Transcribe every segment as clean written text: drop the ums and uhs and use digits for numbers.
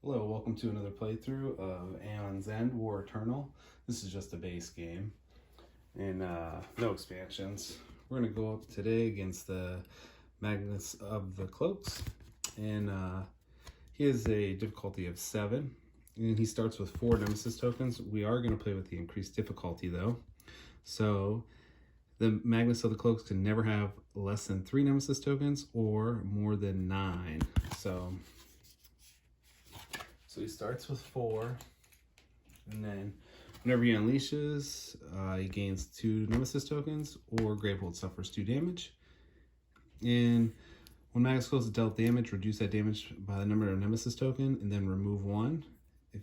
Hello, welcome to another playthrough of Aeon's End War Eternal. This is just a base game and no expansions. We're going to go up today against the Magus of the Cloaks, and he has a difficulty of 7, and he starts with 4 Nemesis tokens. We are going to play with the increased difficulty though, so the Magus of the Cloaks can never have less than 3 Nemesis tokens or more than 9. So he starts with 4, and then whenever he unleashes, he gains 2 Nemesis tokens, or Gravehold suffers 2 damage. And when Magus Cloaks is dealt damage, reduce that damage by the number of Nemesis token, and then remove 1. If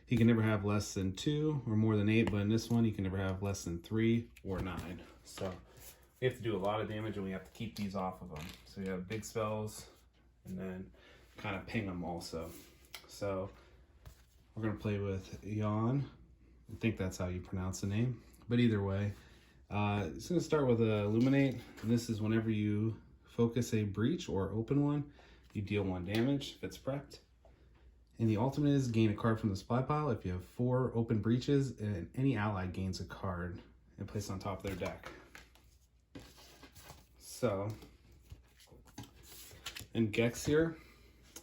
he can never have less than 2 or more than 8, but in this one, he can never have less than 3 or 9. So we have to do a lot of damage, and we have to keep these off of him. So we have big spells, and then kind of ping them also. So we're going to play with Yan. I think that's how you pronounce the name. But either way, it's going to start with Illuminate. And this is whenever you focus a breach or open one, you deal 1 damage if it's prepped. And the ultimate is gain a card from the supply pile if you have 4 open breaches and any ally gains a card and placed on top of their deck. So, and Gex here,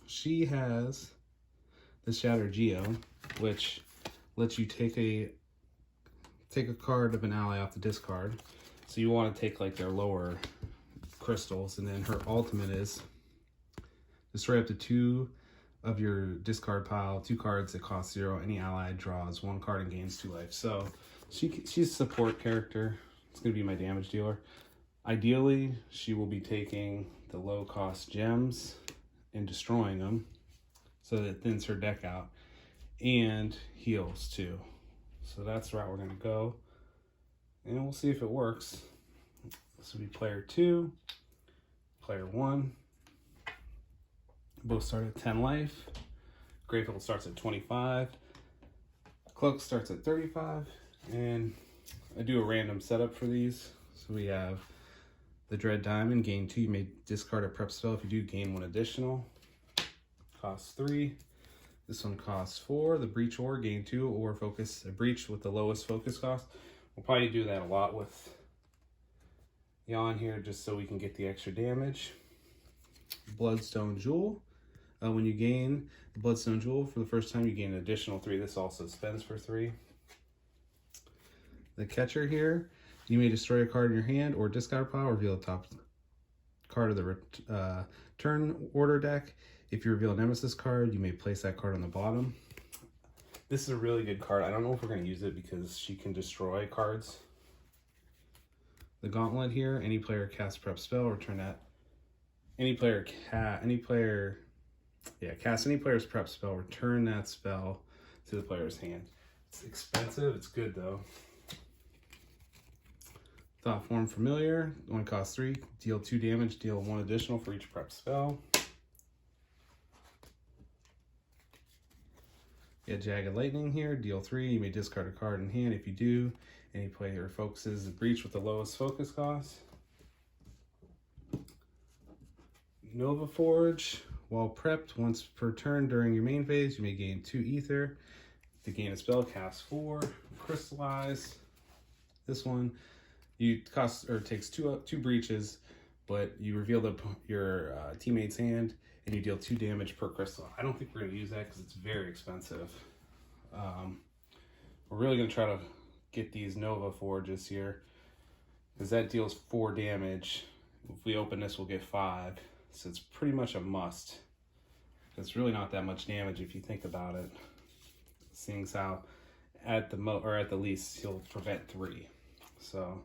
she has the Shattered Geo, which lets you take a card of an ally off the discard. So you want to take like their lower crystals, and then her ultimate is destroy up to 2 of your discard pile, 2 cards that cost 0. Any ally draws 1 card and gains 2 life. So she's a support character. It's going to be my damage dealer. Ideally, she will be taking the low cost gems and destroying them, so that it thins her deck out and heals too. So that's the route we're going to go, and we'll see if it works. This will be player 2, player 1. Both start at 10 life. Gravehold starts at 25. Cloak starts at 35. And I do a random setup for these. So we have the Dread Diamond, gain 2. You may discard a prep spell. If you do, gain 1 additional. Costs 3. This one costs 4. The Breach Ore, gain 2, or focus a breach with the lowest focus cost. We'll probably do that a lot with Yan here, just so we can get the extra damage. Bloodstone Jewel. When you gain the Bloodstone Jewel for the first time, you gain an additional 3. This also spends for 3. The Catcher here, you may destroy a card in your hand or discard pile, reveal the top card of the turn order deck. If you reveal a Nemesis card, you may place that card on the bottom. This is a really good card. I don't know if we're going to use it because she can destroy cards. The Gauntlet here, any player casts prep spell, return that. Cast any player's prep spell, return that spell to the player's hand. It's expensive, it's good though. Thought Form Familiar, only costs 3, deal 2 damage, deal 1 additional for each prep spell. Jagged Lightning here, deal 3, you may discard a card in hand. If you do, any player focuses a breach with the lowest focus cost. Nova Forge, while prepped, once per turn during your main phase, you may gain 2 ether. To gain a spell, cast 4. Crystallize. This one, takes 2 breaches, but you reveal your teammate's hand, and you deal 2 damage per crystal. I don't think we're going to use that because it's very expensive. We're really going to try to get these Nova Forges here, because that deals 4 damage. If we open this, we'll get 5. So it's pretty much a must. It's really not that much damage if you think about it. Seeing as how at the least he'll prevent 3. So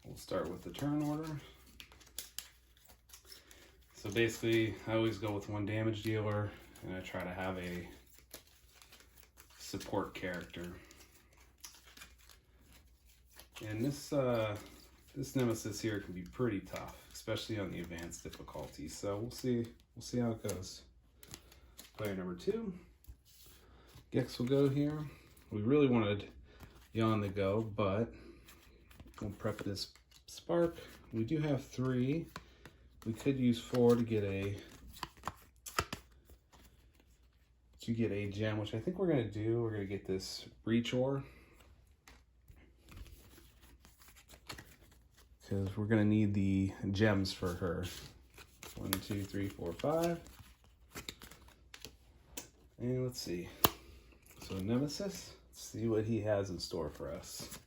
we'll start with the turn order. So basically, I always go with 1 damage dealer, and I try to have a support character. And this Nemesis here can be pretty tough, especially on the advanced difficulty. So we'll see how it goes. Player number 2, Gex will go here. We really wanted Yan to go, but we'll prep this Spark. We do have 3. We could use 4 to get a to get a gem, which I think we're going to do. We're going to get this breach ore, because we're going to need the gems for her. 1, 2, 3, 4, 5. And let's see. So Nemesis, let's see what he has in store for us.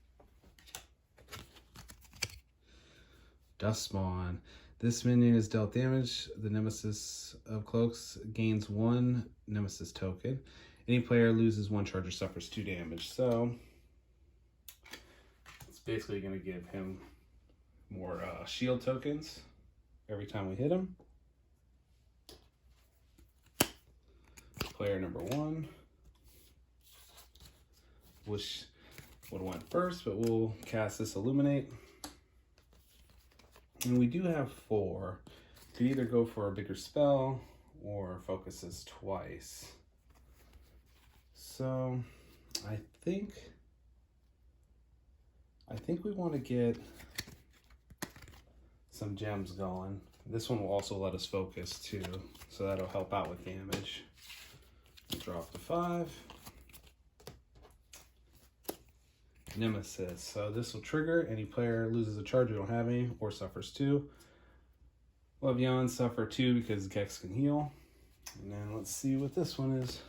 Dust Spawn. This minion is dealt damage. The Nemesis of Cloaks gains 1 Nemesis token. Any player loses 1 charge or suffers 2 damage. So it's basically going to give him more shield tokens every time we hit him. Player number 1, which would have went first, but we'll cast this Illuminate. And we do have 4. Could either go for a bigger spell or focus this twice. So I think we want to get some gems going. This one will also let us focus too, so that'll help out with damage. Drop the 5. Nemesis. So this will trigger. Any player loses a charge we don't have any or suffers 2. We'll have Yan suffer 2 because Gex can heal. And then let's see what this one is.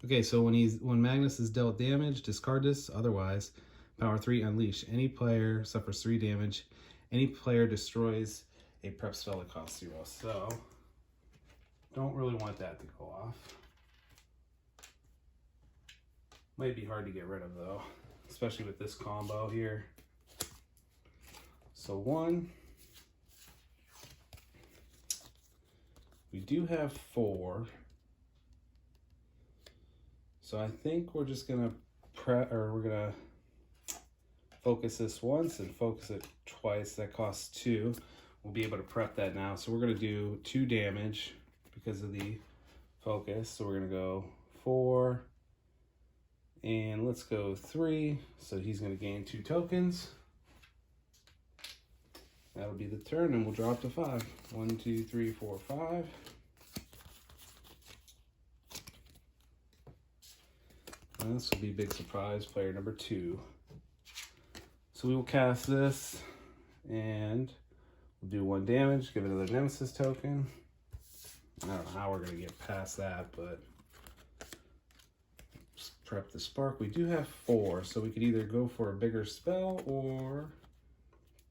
Okay, so when Magus is dealt damage, discard this. Otherwise, power 3, unleash. Any player suffers 3 damage. Any player destroys a prep spell that costs 0. So don't really want that to go off. Might be hard to get rid of though, especially with this combo here. So 1. We do have 4. So I think we're just gonna we're gonna focus this once and focus it twice. That costs 2. We'll be able to prep that now. So we're gonna do 2 damage because of the focus. So we're gonna go 4. And let's go 3. So he's going to gain 2 tokens. That'll be the turn, and we'll drop to 5. 1, 2, 3, 4, 5. And this will be a big surprise, player number 2. So we will cast this, and we'll do 1 damage, give it another Nemesis token. I don't know how we're going to get past that, but prep the spark. We do have 4, so we could either go for a bigger spell or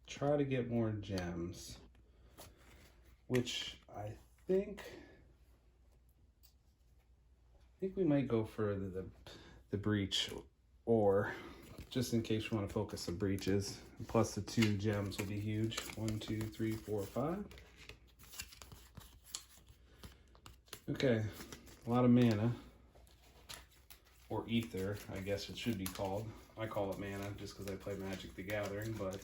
try to get more gems, which I think we might go for the breach, or just in case we want to focus the breaches. Plus the 2 gems will be huge. 1, 2, 3, 4, 5. Okay, a lot of mana. Or ether, I guess it should be called. I call it mana just because I play Magic the Gathering, but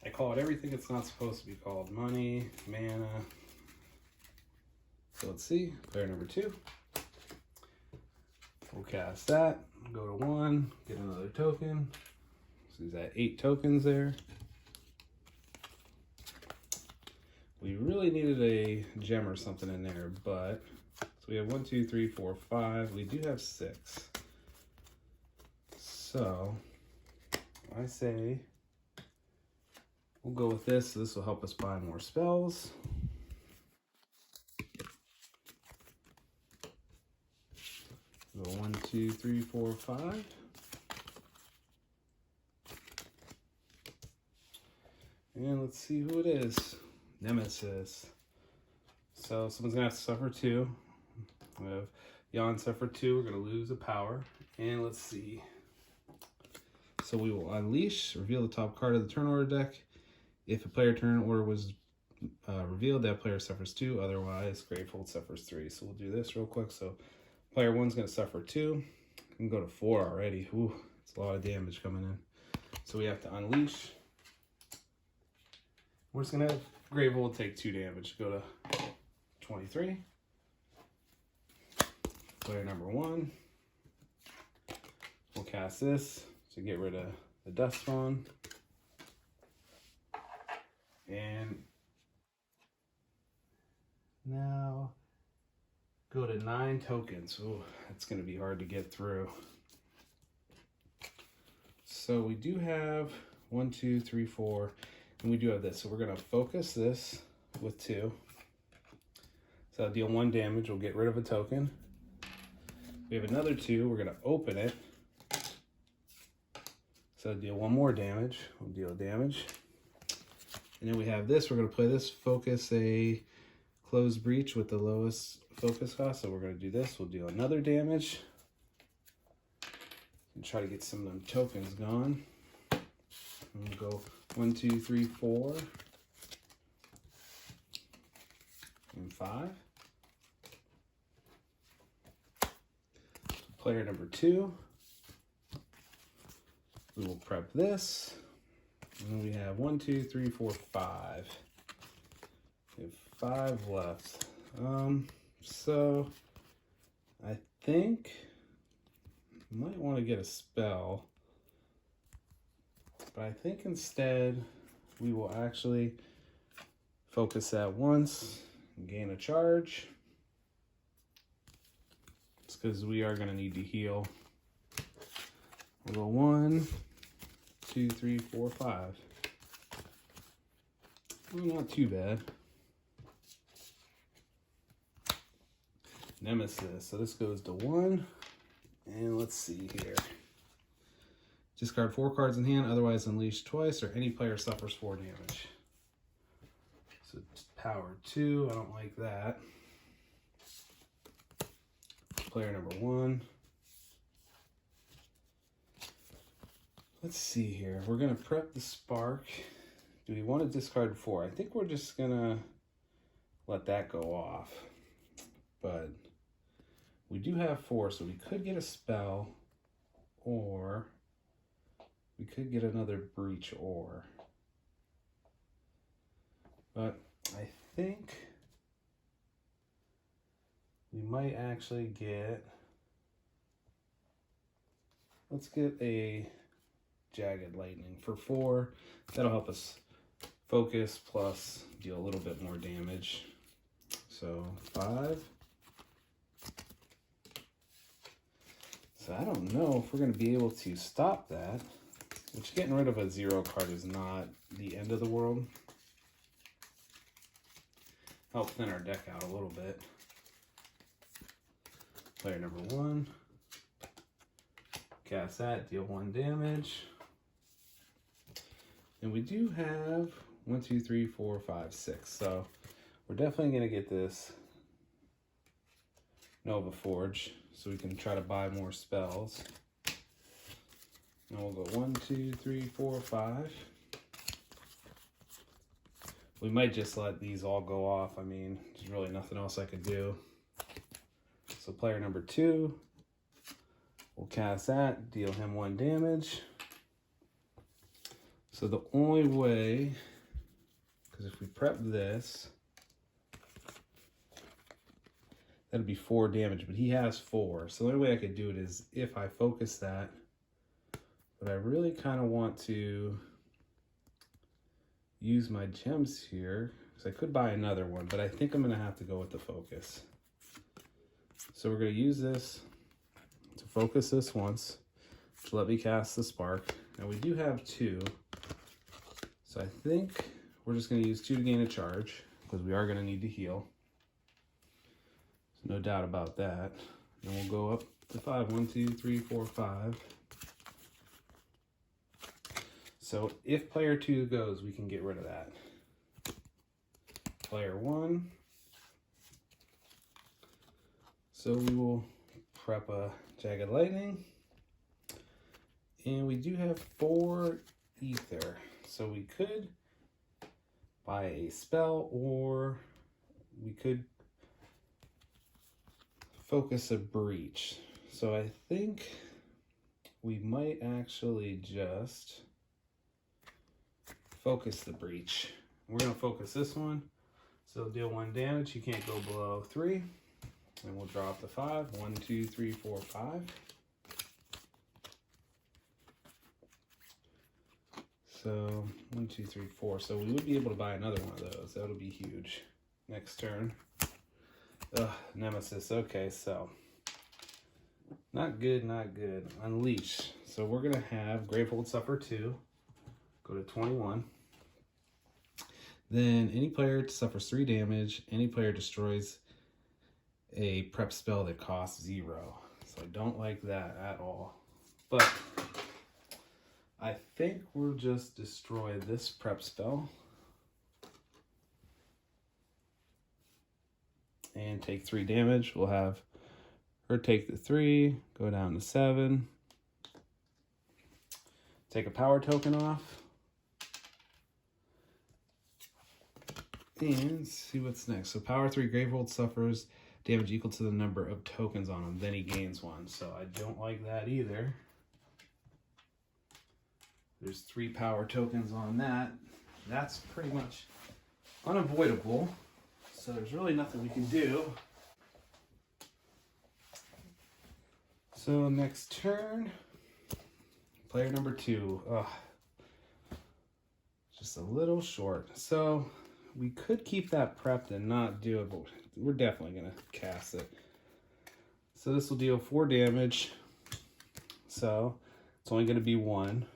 I call it everything it's not supposed to be called. Money, mana. So let's see, player number 2. We'll cast that, go to 1, get another token. So he's at 8 tokens there. We really needed a gem or something in there, but so we have 1, 2, 3, 4, 5. We do have 6. So I say we'll go with this. This will help us buy more spells. Go 1, 2, 3, 4, 5. And let's see who it is. Nemesis. So someone's gonna have to suffer 2. We have Yan suffer 2. We're gonna lose a power. And let's see. So we will unleash, reveal the top card of the turn order deck. If a player turn order was revealed, that player suffers 2. Otherwise, Gravehold suffers 3. So we'll do this real quick. So player 1's gonna suffer 2. We can go to 4 already. Ooh, it's a lot of damage coming in. So we have to unleash. We're just gonna have Gravehold will take 2 damage. Go to 23. Player number 1. We'll cast this to get rid of the Dust Spawn. And go to 9 tokens. Oh, that's going to be hard to get through. So we do have 1, 2, 3, 4, and we do have this. So we're going to focus this with 2. So I'll deal 1 damage. We'll get rid of a token. We have another 2. We're going to open it. So I'll deal 1 more damage. We'll deal damage. And then we have this. We're going to play this. Focus a closed breach with the lowest focus cost. So we're going to do this. We'll deal another damage. And try to get some of them tokens gone. And we'll go 1, 2, 3, 4, and 5. Player number 2. We will prep this. And we have 1, 2, 3, 4, 5. We have 5 left. So I think I might want to get a spell. But I think instead we will actually focus that once and gain a charge. It's because we are going to need to heal. We'll go 1, 2, 3, 4, 5. Well, not too bad. Nemesis. So this goes to 1. And let's see here. Discard 4 cards in hand, otherwise unleash twice, or any player suffers 4 damage. So power 2, I don't like that. Player number 1. Let's see here. We're going to prep the spark. Do we want to discard 4? I think we're just going to let that go off. But we do have 4, so we could get a spell, or we could get another breach ore. But I think we might actually get, let's get a jagged lightning for 4. That'll help us focus plus deal a little bit more damage. So 5. So I don't know if we're going to be able to stop that, which getting rid of a 0 card is not the end of the world. Help thin our deck out a little bit. Player number 1. Cast that, deal 1 damage. And we do have 1, 2, 3, 4, 5, 6. So we're definitely going to get this Nova Forge so we can try to buy more spells. And we'll go 1, 2, 3, 4, 5. We might just let these all go off. I mean, there's really nothing else I could do. So player number 2, we'll cast that, deal him 1 damage. So the only way, because if we prep this, that'd be 4 damage, but he has 4. So the only way I could do it is if I focus that. But I really kind of want to use my gems here, because I could buy another one, but I think I'm going to have to go with the focus. So we're going to use this to focus this once, to let me cast the spark. Now we do have 2, so I think we're just going to use 2 to gain a charge, because we are going to need to heal. No doubt about that. And we'll go up to 5. 1, 2, 3, 4, 5. So if player 2 goes, we can get rid of that. Player 1. So we will prep a Jagged Lightning. And we do have 4 ether. So we could buy a spell, or we could focus a breach. So I think we might actually just focus the breach. We're going to focus this one. So deal 1 damage. You can't go below 3. And we'll drop the 5. 1, 2, 3, 4, 5. So 1, 2, 3, 4. So we would be able to buy another one of those. That'll be huge next turn. Ugh, Nemesis. Okay, so not good, not good. Unleash. So we're gonna have Gravehold Suffer 2. Go to 21. Then any player suffers 3 damage. Any player destroys a prep spell that costs 0. So I don't like that at all. But I think we'll just destroy this prep spell and take 3 damage. We'll have her take the 3, go down to 7. Take a power token off. And see what's next. So power 3, Gravehold suffers damage equal to the number of tokens on him. Then he gains 1. So I don't like that either. There's 3 power tokens on that. That's pretty much unavoidable. So there's really nothing we can do. So next turn, player number 2. Ugh. Just a little short. So we could keep that prepped and not do it, but we're definitely going to cast it. So this will deal 4 damage. So it's only going to be 1.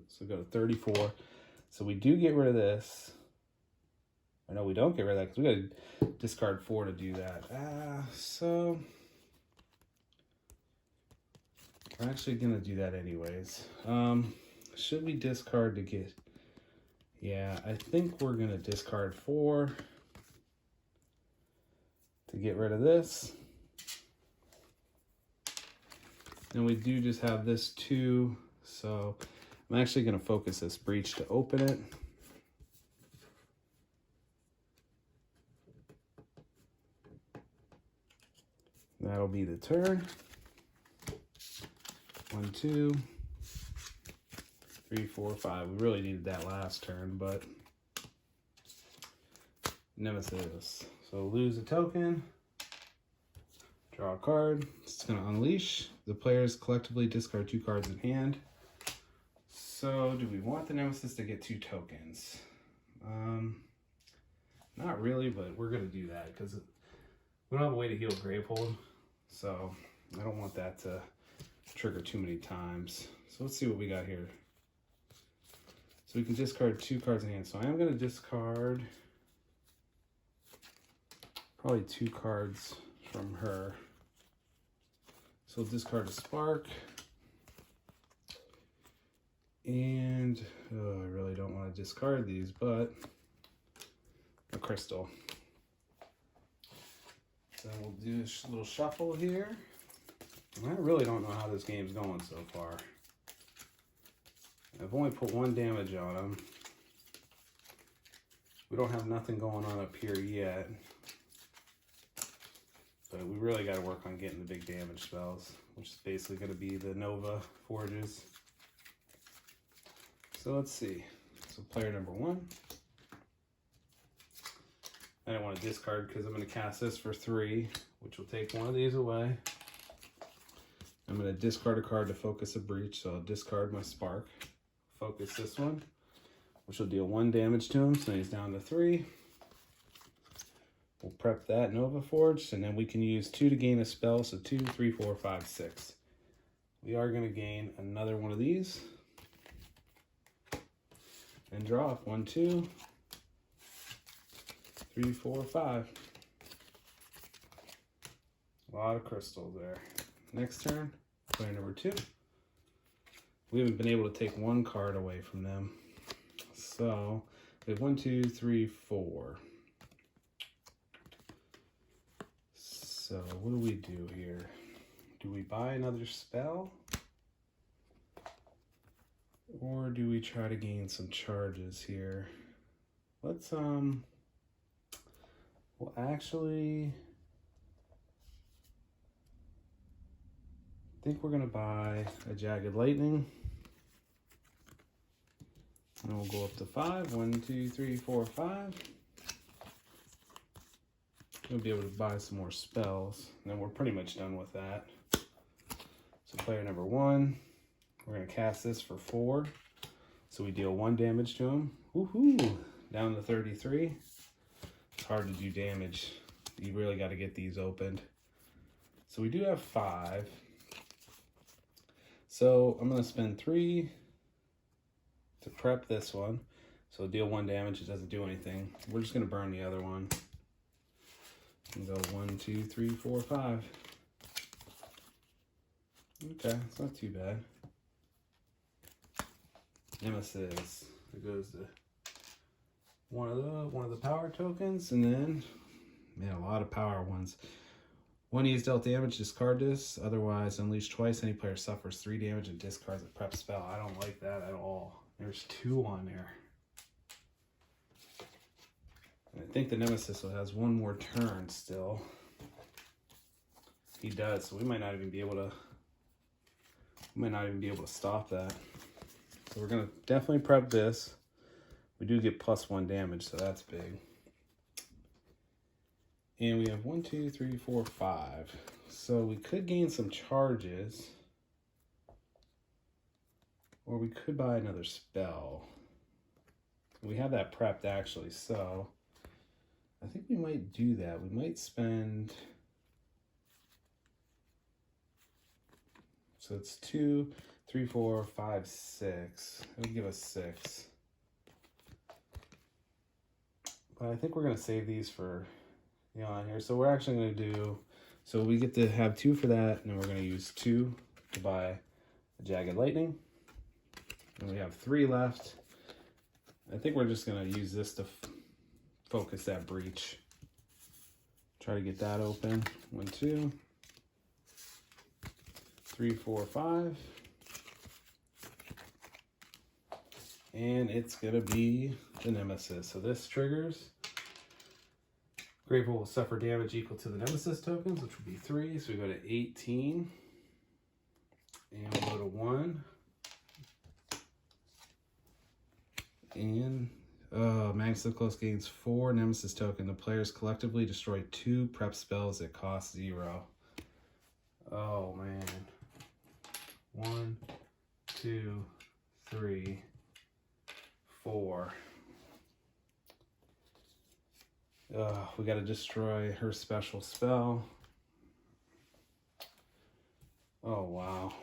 So go to 34. So we do get rid of this. Or no, we don't get rid of that because we got to discard 4 to do that. So we're actually going to do that anyways. Should we discard to get... Yeah, I think we're going to discard 4 to get rid of this. And we do just have this 2, so I'm actually going to focus this breach to open it. That'll be the turn. 1, 2, 3, 4, 5. We really needed that last turn, but Nemesis. So lose a token, draw a card. It's going to unleash. The players collectively discard 2 cards in hand. So do we want the Nemesis to get 2 tokens? Not really, but we're going to do that because we don't have a way to heal Gravehold. So I don't want that to trigger too many times. So let's see what we got here. So we can discard 2 cards in hand. So I am going to discard probably 2 cards from her. So we'll discard a Spark. And I really don't want to discard these, but a Crystal. So we'll do a little shuffle here. I really don't know how this game's going so far. I've only put 1 damage on him. We don't have nothing going on up here yet. But we really got to work on getting the big damage spells, which is basically going to be the Nova Forges. So let's see. So player number 1. I don't want to discard because I'm going to cast this for 3, which will take 1 of these away. I'm going to discard a card to focus a breach, so I'll discard my Spark. Focus this one, which will deal 1 damage to him, so he's down to 3. We'll prep that Nova Forge, and then we can use 2 to gain a spell, so 2, 3, 4, 5, 6. We are going to gain another one of these. And draw off 1, 2, 3, 4, 5. A lot of crystals there. Next turn, player number 2. We haven't been able to take 1 card away from them. So we have 1, 2, 3, 4. So what do we do here? Do we buy another spell? Or do we try to gain some charges here? Let's, well, actually, I think we're going to buy a Jagged Lightning. And we'll go up to 5. 1, 2, 3, 4, 5. We'll be able to buy some more spells. And then we're pretty much done with that. So player number 1. We're going to cast this for 4. So we deal 1 damage to him. Woohoo! Down to 33. It's hard to do damage You really got to get these opened. So we do have 5. So I'm going to spend 3 to prep this one. So deal 1 damage, it doesn't do anything. We're just going to burn the other one. And go 1, 2, 3, 4, 5. Okay, it's not too bad. Nemesis. It goes to one of the power tokens, and then man, a lot of power ones. When he's dealt damage, discard this. Otherwise, unleash twice. Any player suffers 3 damage and discards a prep spell. I don't like that at all. There's 2 on there. And I think the Nemesis has 1 more turn still. He does, so we might not even be able to stop that. So we're gonna definitely prep this. We do get +1 damage, so that's big. And we have 1, 2, 3, 4, 5. So we could gain some charges. Or we could buy another spell. We have that prepped actually, so I think we might do that. We might spend... So it's 2, 3, 4, 5, 6. It'll give us 6. But I think we're going to save these for Aeon here. So we're actually going to do... So we get to have 2 for that, and then we're going to use 2 to buy a Jagged Lightning. And we have 3 left. I think we're just going to use this to focus that breach. Try to get that open. 1, 2, 3, 4, 5. And it's going to be the Nemesis. So this triggers. Grateful will suffer damage equal to the Nemesis tokens, which would be 3. So we go to 18. And we'll go to 1. And Magus of Cloaks gains 4 Nemesis token. The players collectively destroy 2 prep spells that cost 0. Oh man. 1, 2, 3, 4. We got to destroy her special spell. Oh wow.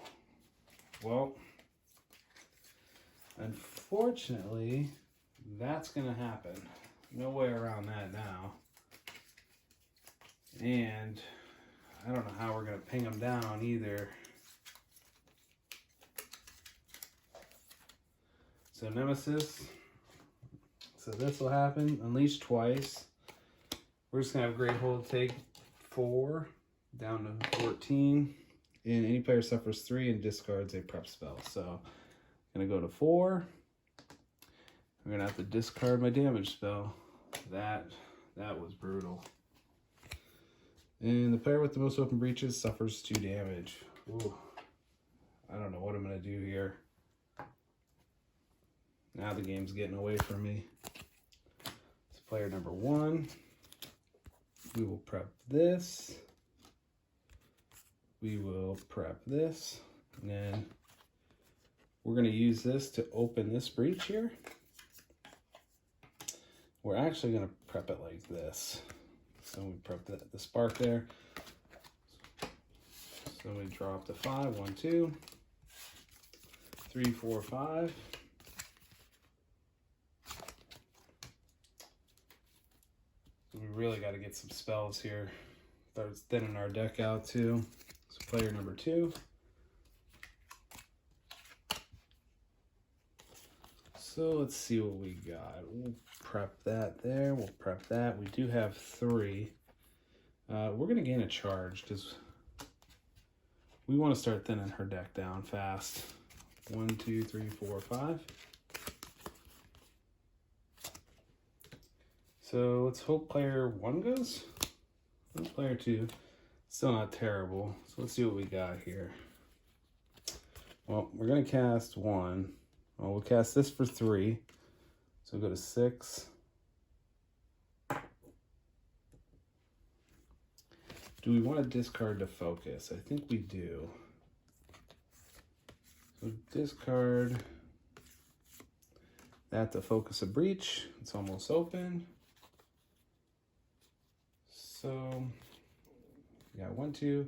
Well, unfortunately, that's going to happen. No way around that now. And I don't know how we're going to ping them down either. So Nemesis. So this will happen. Unleash twice. We're just going to have Great Hold take 4 down to 14. And any player suffers 3 and discards a prep spell. So I'm going to go to 4. I'm going to have to discard my damage spell. That was brutal. And the player with the most open breaches suffers 2 damage. Ooh. I don't know what I'm going to do here. Now the game's getting away from me. It's player number 1. We will prep this. We will prep this. And then we're going to use this to open this breach here. We're actually going to prep it like this. So we prep the spark there. So we drop the 5, 1, 2, 3, 4, 5. So we really got to get some spells here. Start thinning our deck out too. So player number 2. So let's see what we got. We'll prep that there. We'll prep that. We do have 3. We're going to gain a charge because we want to start thinning her deck down fast. 1, 2, 3, 4, 5. So let's hope player 1 goes. Player 2. Still not terrible. So let's see what we got here. Well, we're going to cast 1. Well, we'll cast this for 3. So we'll go to 6. Do we want to discard to focus? I think we do. So discard that to focus a breach. It's almost open. So we got 1, 2,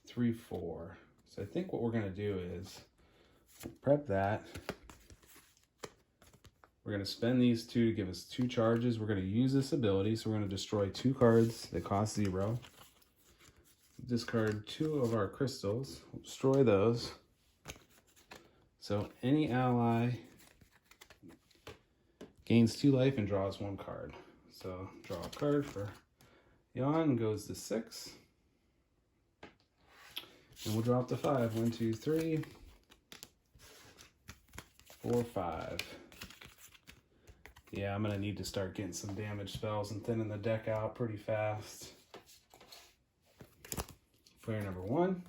3, 4. So I think what we're gonna do is prep that. We're gonna spend these 2 to give us 2 charges. We're gonna use this ability, so we're gonna destroy 2 cards that cost 0. Discard 2 of our crystals. We'll destroy those. So any ally gains 2 life and draws 1 card. So draw a card for Yan, goes to 6. And we'll drop to 5. 1, 2, 3, 4, 5. Yeah, I'm gonna need to start getting some damage spells and thinning the deck out pretty fast. Player number 1.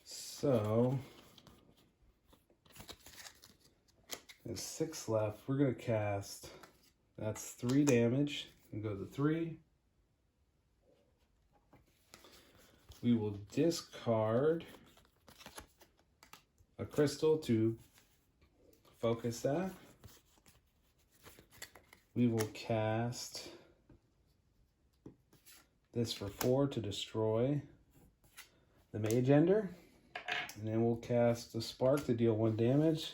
So there's 6 left. We're gonna cast. That's 3 damage. And go to 3. We will discard a crystal to focus that. We will cast this for 4 to destroy the Mage Ender. And then we'll cast a Spark to deal 1 damage.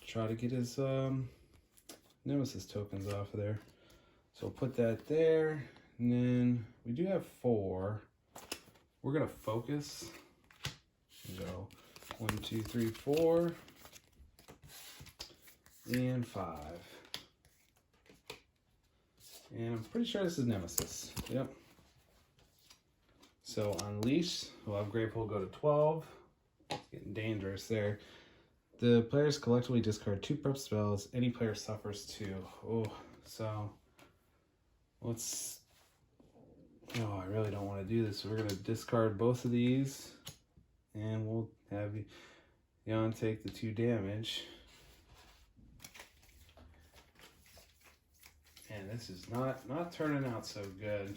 Try to get his Nemesis tokens off of there. So we'll put that there. And then we do have 4. We're going to focus. Go 1, 2, 3, 4. And 5. And I'm pretty sure this is Nemesis. Yep. So Unleash, we'll have Graypool go to 12. It's getting dangerous there. The players collectively discard 2 prep spells. Any player suffers 2. Oh, so let's... Oh, I really don't want to do this. So we're going to discard both of these. And we'll have Yan take the 2 damage. And this is not turning out so good.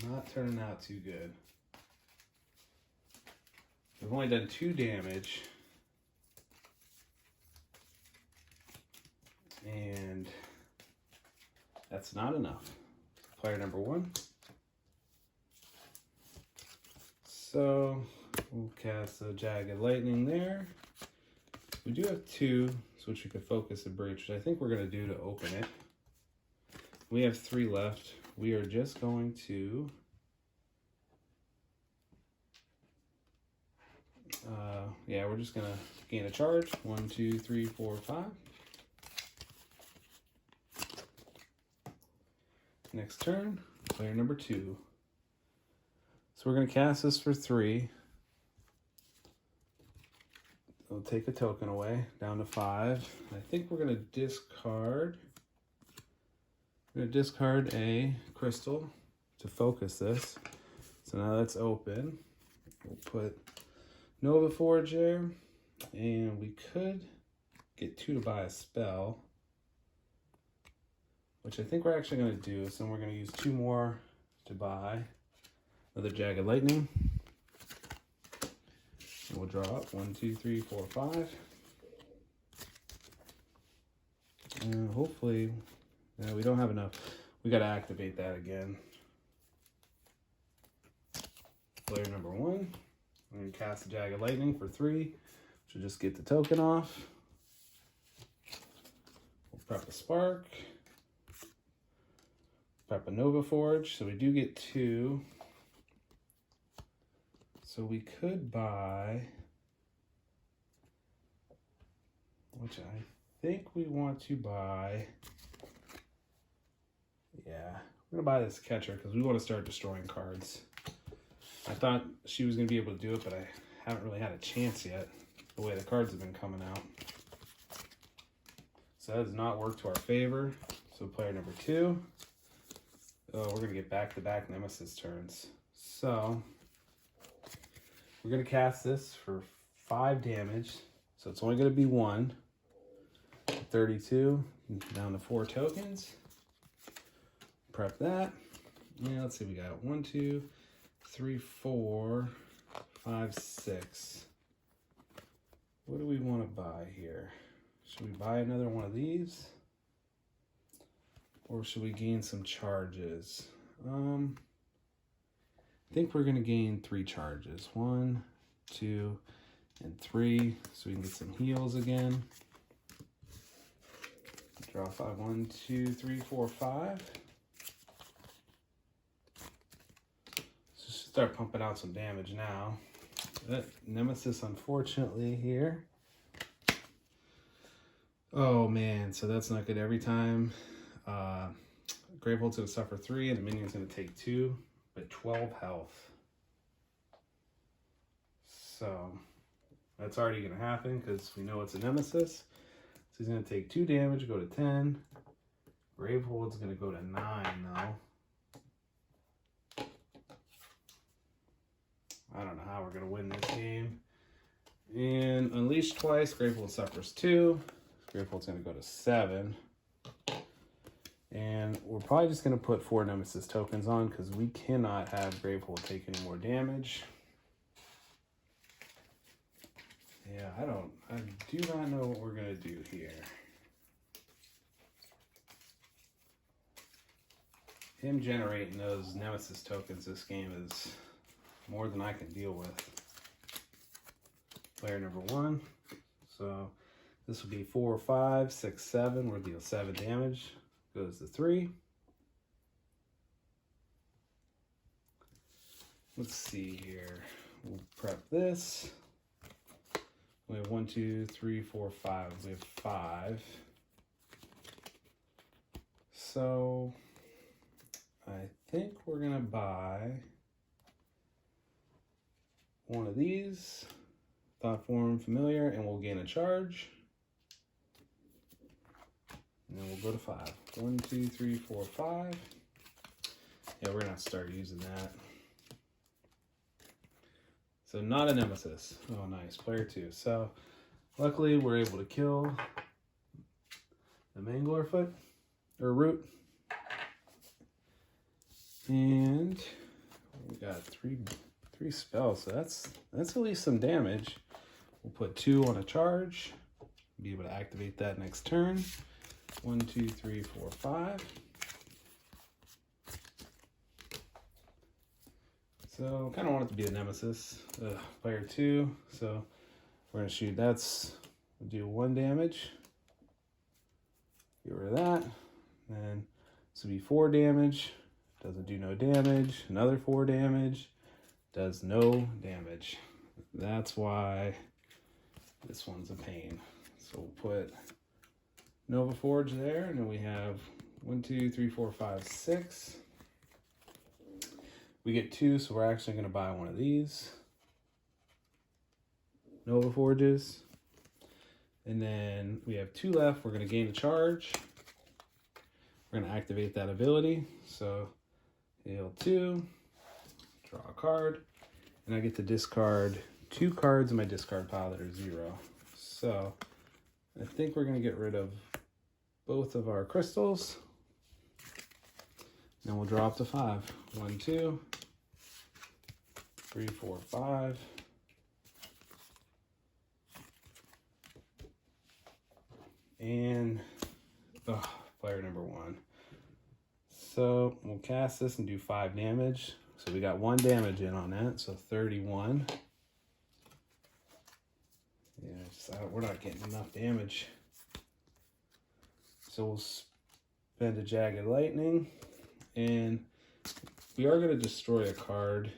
Not turning out too good. We've only done 2 damage. And that's not enough. Player number 1. So we'll cast a Jagged Lightning there. We do have 2, which we could focus a breach, which I think we're going to do to open it. We have 3 left. We are just going to yeah, we're just going to gain a charge. 1, 2, 3, 4, 5. Next turn, player number 2. So we're going to cast this for 3. We'll take a token away, down to 5. I think we're going to discard. We're going to discard a crystal to focus this. So now that's open. We'll put Nova Forge there. And we could get 2 to buy a spell, which I think we're actually going to do. So we're going to use 2 more to buy another Jagged Lightning. And we'll draw up 1, 2, 3, 4, 5. And hopefully, yeah, we don't have enough. We got to activate that again. Player number 1. I'm going to cast a Jagged Lightning for 3, which will just get the token off. We'll prep a Spark. Prep a Nova Forge. So we do get 2. So we could buy, which I think we want to buy. Yeah, we're going to buy this catcher because we want to start destroying cards. I thought she was going to be able to do it, but I haven't really had a chance yet, the way the cards have been coming out. So that does not work to our favor. So player number 2. Oh, we're going to get back-to-back Nemesis turns. So we're going to cast this for 5 damage. So it's only going to be 1. 32, down to 4 tokens. Prep that. Yeah, let's see, we got 1, 2, 3, 4, 5, 6. What do we want to buy here? Should we buy another one of these? or should we gain some charges? I think we're going to gain 3 charges. 1, 2, and 3, so we can get some heals again. Draw 5. 1, 2, 3, 4, 5. So start pumping out some damage now. That Nemesis, unfortunately, here. Oh man, so that's not good. Every time Gravehold's going to suffer 3 and the minion's going to take 2, but 12 health. So that's already going to happen because we know it's a Nemesis. So he's going to take 2 damage, go to 10. Gravehold's going to go to 9 though. I don't know how we're going to win this game. And Unleash twice, Gravehold suffers 2. Gravehold's going to go to 7. And we're probably just going to put 4 Nemesis tokens on because we cannot have Gravehold take any more damage. Yeah, I do not know what we're going to do here. Him generating those Nemesis tokens this game is more than I can deal with. Player number 1. So this will be 4, 5, 6, 7. We'll deal 7 damage. Goes to 3. Let's see here. We'll prep this. We have 1, 2, 3, 4, 5. We have 5. So I think we're gonna buy one of these, Thought Form Familiar, and we'll gain a charge. And then we'll go to 5. 1, 2, 3, 4, 5. Yeah, we're gonna have to start using that. So not a Nemesis. Oh, nice. Player 2. So luckily we're able to kill the Manglerfoot or Root. And we got three spells. So that's at least some damage. We'll put 2 on a charge. Be able to activate that next turn. 1, 2, 3, 4, 5. So kind of want it to be a Nemesis. Player 2. So we're gonna shoot. We'll do 1 damage. Get rid of that. Then this will be 4 damage. Doesn't do no damage. Another 4 damage. Does no damage. That's why this one's a pain. So we'll put Nova Forge there, and then we have 1, 2, 3, 4, 5, 6. We get 2, so we're actually going to buy one of these Nova Forges. And then we have 2 left. We're going to gain a charge. We're going to activate that ability. So heal 2, draw a card, and I get to discard 2 cards in my discard pile that are 0. So I think we're going to get rid of both of our crystals. Then we'll draw up to 5. 1, 2, 3, 4, 5. And player number 1. So we'll cast this and do 5 damage. So we got 1 damage in on that, so 31. Yeah, we're not getting enough damage. So we'll spend a Jagged Lightning, and we are going to destroy a card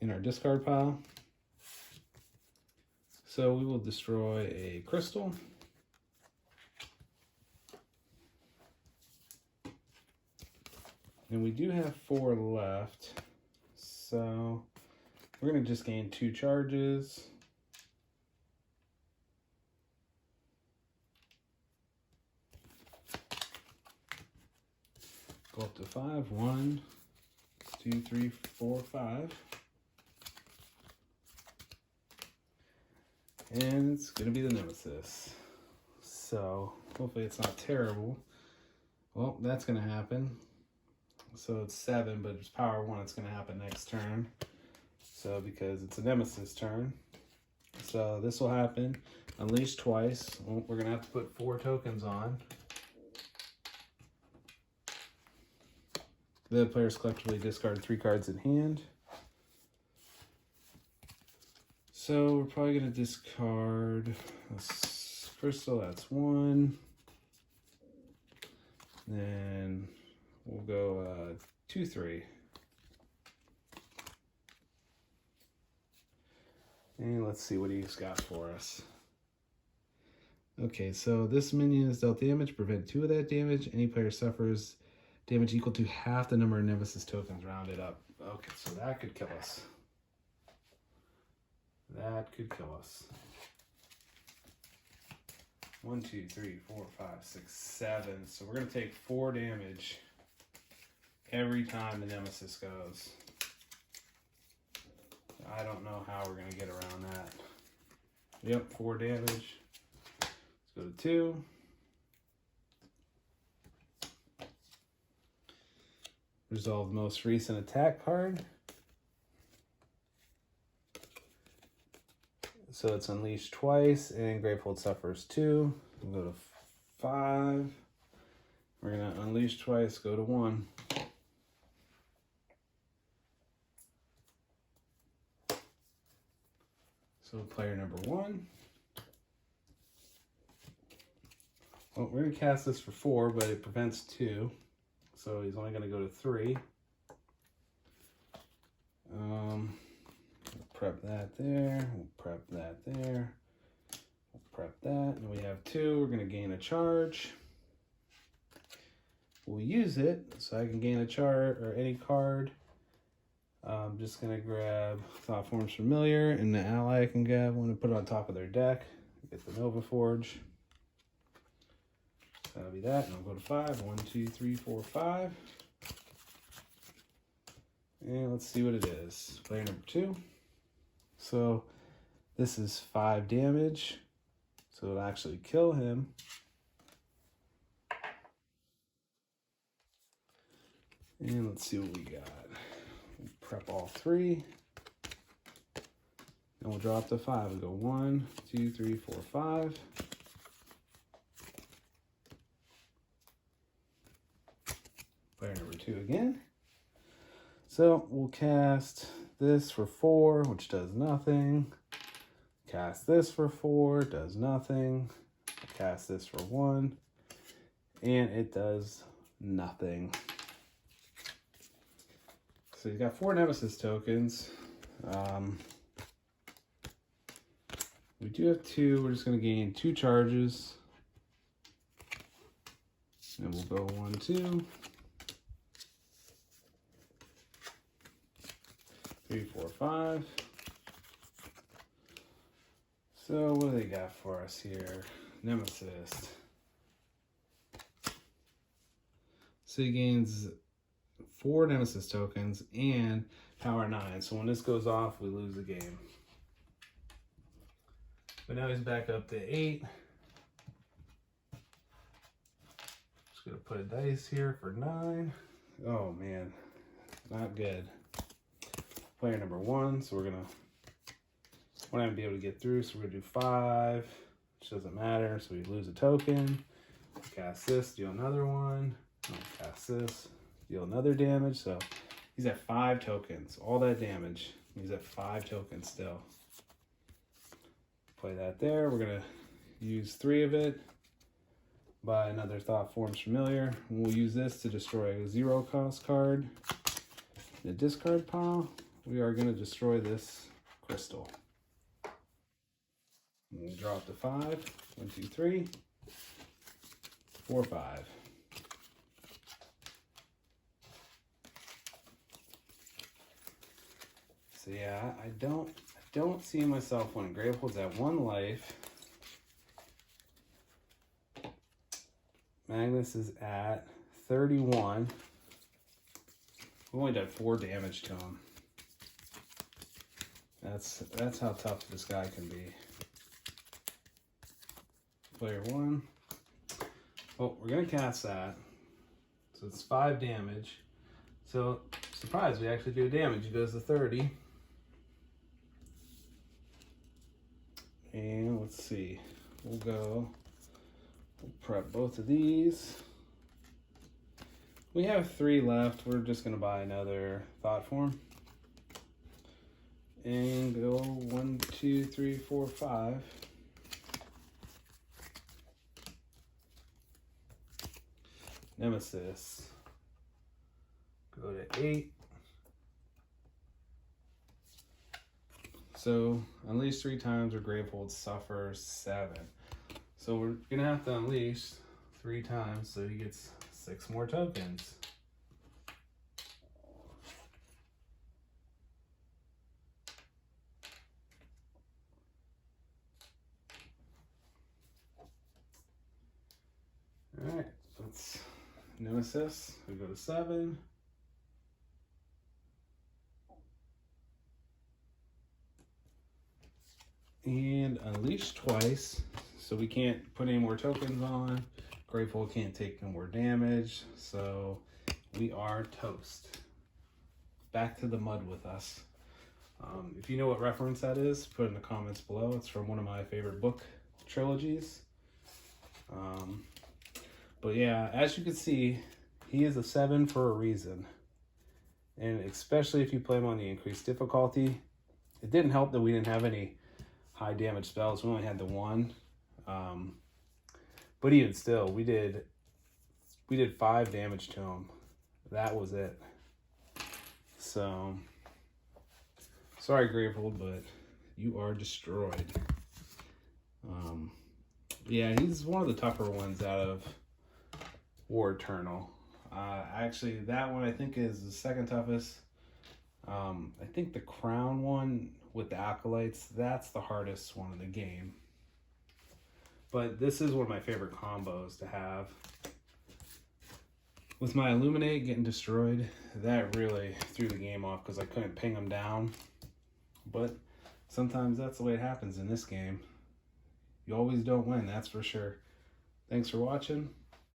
in our discard pile. So we will destroy a crystal. And we do have 4 left. So we're going to just gain 2 charges. Go up to 5. 1, 2, 3, 4, 5. And it's going to be the Nemesis. So hopefully it's not terrible. Well, that's going to happen. So it's 7, but it's power 1. It's going to happen next turn. So because it's a Nemesis turn. So this will happen. Unleash twice. We're going to have to put 4 tokens on. The players collectively discard 3 cards in hand. So we're probably going to discard this crystal, that's 1. Then we'll go 2, 3. And let's see what he's got for us. Okay, so this minion is dealt damage. Prevent 2 of that damage. Any player suffers damage equal to half the number of Nemesis tokens rounded up. Okay, so that could kill us. That could kill us. 1, 2, 3, 4, 5, 6, 7. So we're going to take 4 damage every time the Nemesis goes. I don't know how we're going to get around that. Yep, 4 damage. Let's go to 2. Resolve most recent attack card. So it's unleashed twice, and Gravehold suffers 2. We'll go to 5. We're going to unleash twice, go to 1. So player number 1. Well, we're going to cast this for 4, but it prevents 2. So he's only going to go to 3. We'll prep that there. We'll prep that there. We'll prep that. And we have 2. We're going to gain a charge. We'll use it so I can gain a charge or any card. I'm just going to grab Thought Forms Familiar, and the ally I can grab. I'm going to put it on top of their deck. Get the Nova Forge. That'll be that. And I'll go to 5. 1, 2, 3, 4, 5. And let's see what it is. Player number 2. So this is 5 damage. So it'll actually kill him. And let's see what we got. We'll prep all 3. And we'll drop to 5. We'll go 1, 2, 3, 4, 5. Player number 2 again. So we'll cast this for 4, which does nothing. Cast this for 4, does nothing. Cast this for 1, and it does nothing. So you've got 4 Nemesis tokens. We do have 2. We're just going to gain 2 charges. And we'll go 1, 2. 3, 4, 5. So what do they got for us here? Nemesis. So he gains 4 Nemesis tokens and power 9. So when this goes off, we lose the game. But now he's back up to 8. Just gonna put a dice here for 9. Oh man, not good. Player number 1, so we're gonna be able to get through, so we're gonna do 5, which doesn't matter, so we lose a token. Cast this, deal another one. Cast this, deal another damage. So he's at 5 tokens, all that damage. He's at 5 tokens still. Play that there. We're gonna use 3 of it. Buy another Thought Forms Familiar. We'll use this to destroy a 0-cost card. In the discard pile, we are going to destroy this crystal. We'll drop to 5. 1, 2, 3, 4, 5. So yeah, I don't see myself when Gravehold's at 1 life. Magnus is at 31. We only did 4 damage to him. That's how tough this guy can be. Player 1. Oh, we're gonna cast that. So it's 5 damage. So surprise, we actually do damage. He goes to 30. And let's see. We'll prep both of these. We have 3 left. We're just going to buy another Thought Form. And go 1, 2, 3, 4, 5. Nemesis. Go to 8. So unleash 3 times or Gravehold suffer 7. So we're gonna have to unleash 3 times, so he gets 6 more tokens. Alright, that's Nemesis. We go to 7. And unleash twice, so we can't put any more tokens on. Gravehold can't take no more damage, so we are toast. Back to the mud with us. If you know what reference that is, put it in the comments below. It's from one of my favorite book trilogies. But yeah, as you can see, he is a 7 for a reason. And especially if you play him on the increased difficulty. It didn't help that we didn't have any high damage spells. We only had the 1. But even still, we did 5 damage to him. That was it. So, sorry Gravehold, but you are destroyed. Yeah, he's one of the tougher ones out of War Eternal. Actually, that one I think is the second toughest. I think the Crown one with the Acolytes, that's the hardest one in the game. But this is one of my favorite combos to have. With my Illuminate getting destroyed, that really threw the game off because I couldn't ping him down. But sometimes that's the way it happens in this game. You always don't win, that's for sure. Thanks for watching.